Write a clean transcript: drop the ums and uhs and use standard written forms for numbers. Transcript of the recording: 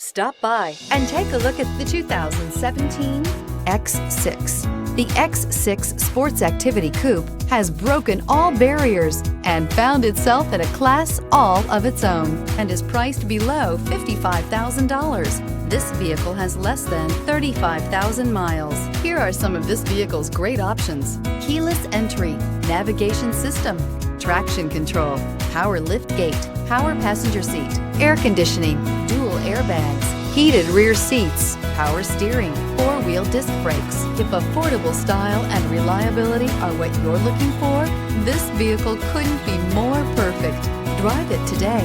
Stop by and take a look at the 2017 X6. The X6 Sports Activity Coupe has broken all barriers and found itself in a class all of its own and is priced below $55,000. This vehicle has less than 35,000 miles. Here are some of this vehicle's great options: keyless entry, navigation system, traction control, power lift gate, power passenger seat, air conditioning, dual airbags, heated rear seats, power steering, four-wheel disc brakes. If affordable style and reliability are what you're looking for, this vehicle couldn't be more perfect. Drive it today.